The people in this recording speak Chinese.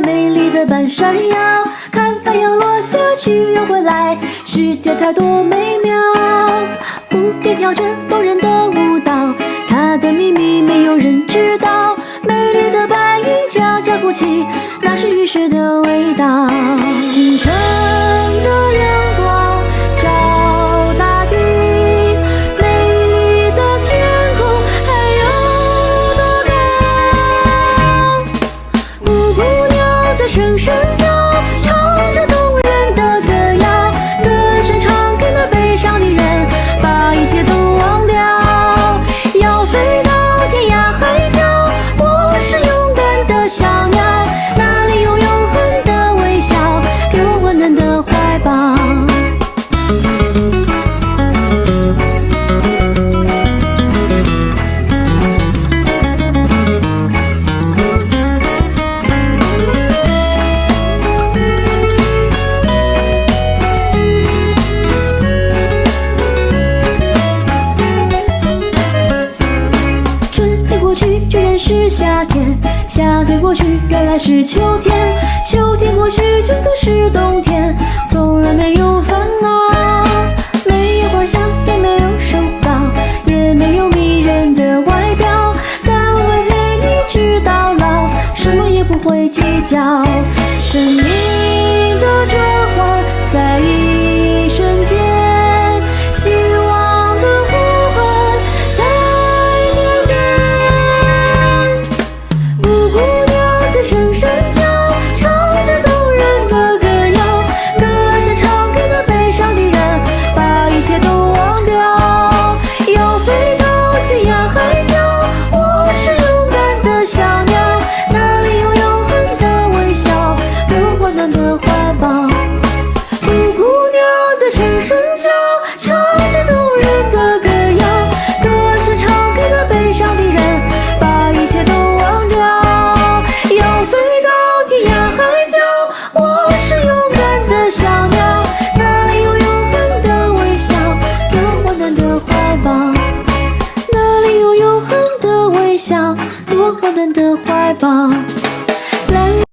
美丽的般闪耀。看太阳落下去又回来，世界太多美妙。蝴蝶跳着动人的舞蹈，它的秘密没有人知道。美丽的白云悄悄哭泣，那是雨水的味道。清晨的阳光照大地，美丽的天空还有多高？布谷鸟在声声叫，唱着动人的歌谣，歌声唱给那悲伤的人，把一切都忘掉。要飞到天涯海角，我是勇敢的小鸟，那里有永恒的微笑，给我温暖的怀抱。春天过去，居然是夏天；夏天过去，原来是秋天；秋天过去，就算是冬天，从来没有烦恼。没有花香，也没有手稿，也没有迷人的外表，但我会陪你直到老，什么也不会计较。生命